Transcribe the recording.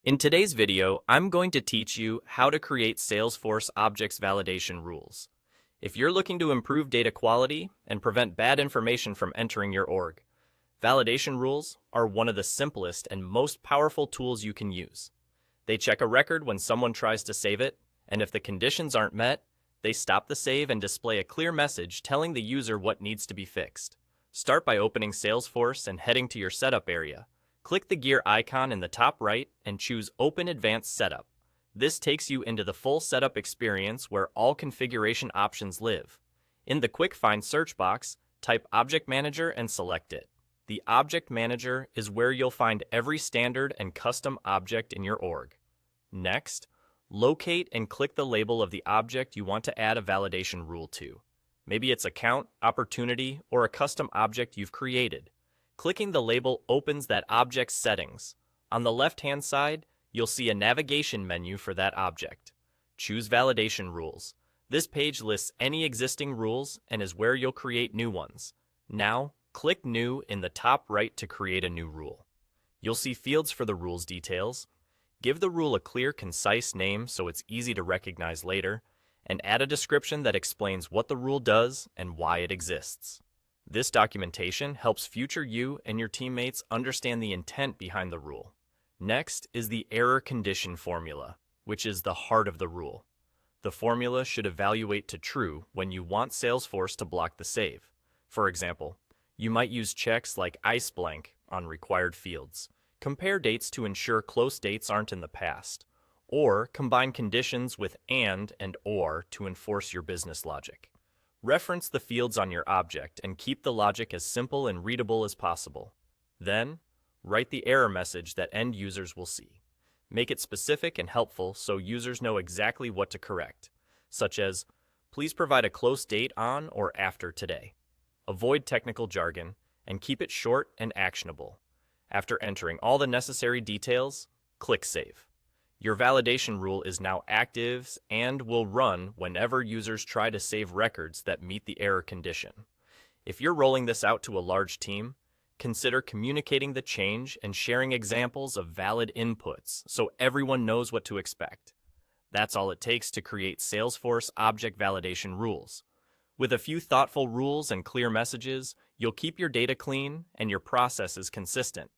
In today's video, I'm going to teach you how to create Salesforce objects validation rules. If you're looking to improve data quality and prevent bad information from entering your org, validation rules are one of the simplest and most powerful tools you can use. They check a record when someone tries to save it, and if the conditions aren't met, they stop the save and display a clear message telling the user what needs to be fixed. Start by opening Salesforce and heading to your setup area. Click the gear icon in the top right and choose Open Advanced Setup. This takes you into the full setup experience where all configuration options live. In the Quick Find search box, type Object Manager and select it. The Object Manager is where you'll find every standard and custom object in your org. Next, locate and click the label of the object you want to add a validation rule to. Maybe it's account, opportunity, or a custom object you've created. Clicking the label opens that object's settings. On the left-hand side, you'll see a navigation menu for that object. Choose Validation Rules. This page lists any existing rules and is where you'll create new ones. Now, click New in the top right to create a new rule. You'll see fields for the rule's details. Give the rule a clear, concise name so it's easy to recognize later, and add a description that explains what the rule does and why it exists. This documentation helps future you and your teammates understand the intent behind the rule. Next is the error condition formula, which is the heart of the rule. The formula should evaluate to true when you want Salesforce to block the save. For example, you might use checks like ice blank on required fields, compare dates to ensure close dates aren't in the past, or combine conditions with and or to enforce your business logic. Reference the fields on your object and keep the logic as simple and readable as possible. Then, write the error message that end users will see. Make it specific and helpful so users know exactly what to correct, such as, please provide a close date on or after today. Avoid technical jargon and keep it short and actionable. After entering all the necessary details, click Save. Your validation rule is now active and will run whenever users try to save records that meet the error condition. If you're rolling this out to a large team, consider communicating the change and sharing examples of valid inputs so everyone knows what to expect. That's all it takes to create Salesforce object validation rules. With a few thoughtful rules and clear messages, you'll keep your data clean and your processes consistent.